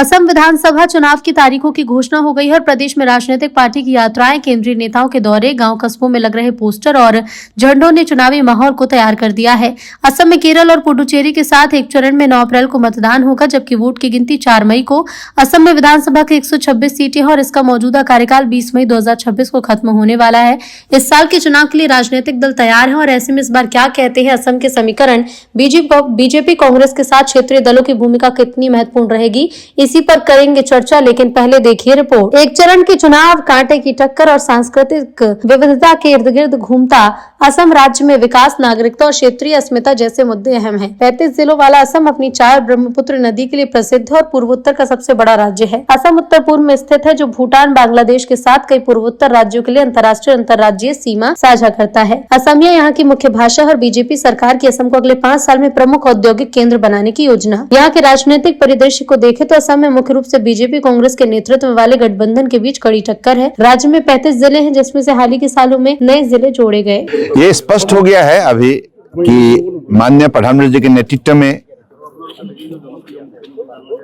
असम विधानसभा चुनाव की तारीखों की घोषणा हो गई है और प्रदेश में राजनीतिक पार्टी की यात्राएं, केंद्रीय नेताओं के दौरे, गांव कस्बों में लग रहे पोस्टर और झंडों ने चुनावी माहौल को तैयार कर दिया है। असम में केरल और पुडुचेरी के साथ एक चरण में 9 अप्रैल को मतदान होगा, जबकि वोट की गिनती 4 मई को। असम में विधानसभा की 126 सीटें हैं और इसका मौजूदा कार्यकाल 20 मई 2026 को खत्म होने वाला है। इस साल के चुनाव के लिए राजनीतिक दल तैयार हैं और ऐसे में इस बार क्या कहते हैं असम के समीकरण, बीजेपी कांग्रेस के साथ क्षेत्रीय दलों की भूमिका कितनी महत्वपूर्ण रहेगी, इसी पर करेंगे चर्चा। लेकिन पहले देखिए रिपोर्ट। एक चरण की चुनाव, कांटे की टक्कर और सांस्कृतिक विविधता के इर्द गिर्द घूमता असम राज्य में विकास, नागरिकता और क्षेत्रीय अस्मिता जैसे मुद्दे अहम हैं। 35 जिलों वाला असम अपनी चाय और ब्रह्मपुत्र नदी के लिए प्रसिद्ध है और पूर्वोत्तर का सबसे बड़ा राज्य है। असम उत्तर पूर्व में स्थित है, जो भूटान, बांग्लादेश के साथ कई पूर्वोत्तर राज्यों के लिए अंतर्राष्ट्रीय अंतर्राज्यीय सीमा साझा करता है। असमिया यहाँ की मुख्य भाषा और बीजेपी सरकार की असम को अगले 5 साल में प्रमुख औद्योगिक केंद्र बनाने की योजना। यहाँ के राजनीतिक परिदृश्य को देखें तो असम में मुख्य रूप से बीजेपी कांग्रेस के नेतृत्व वाले गठबंधन के बीच कड़ी टक्कर है। राज्य में 35 जिले हैं, जिसमें से हाल ही के सालों में नए जिले जोड़े गए। ये स्पष्ट हो गया है अभी कि माननीय प्रधानमंत्री जी के नेतृत्व में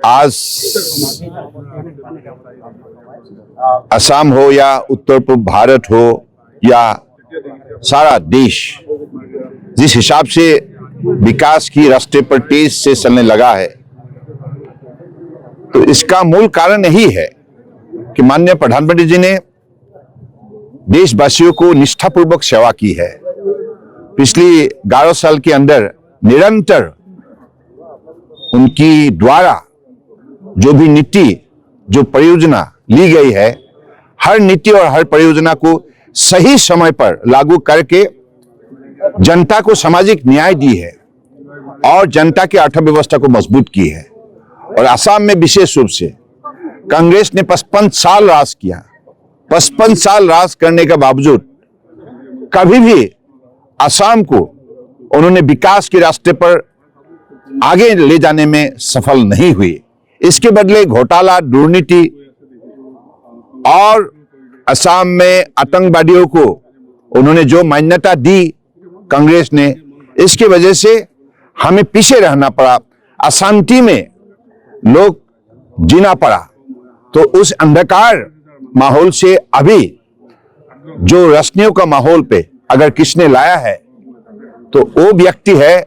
आज असम हो या उत्तर पूर्व भारत हो या सारा देश जिस हिसाब से विकास की रास्ते पर तेज से चलने लगा है, तो इसका मूल कारण यही है कि माननीय प्रधानमंत्री जी ने देशवासियों को निष्ठापूर्वक सेवा की है। पिछली 11 साल के अंदर निरंतर उनकी द्वारा जो भी नीति, जो परियोजना ली गई है, हर नीति और हर परियोजना को सही समय पर लागू करके जनता को सामाजिक न्याय दी है और जनता की अर्थव्यवस्था को मजबूत की है। और असम में विशेष रूप से कांग्रेस ने 55 साल राज किया। 55 साल राज करने के बावजूद कभी भी असम को उन्होंने विकास के रास्ते पर आगे ले जाने में सफल नहीं हुई। इसके बदले घोटाला, दुर्नीति और असम में आतंकवादियों को उन्होंने जो मान्यता दी कांग्रेस ने, इसकी वजह से हमें पीछे रहना पड़ा, अशांति में लोग जीना पड़ा। तो उस अंधकार माहौल से अभी जो रोशनियों का माहौल पे अगर किसने लाया है तो वो व्यक्ति है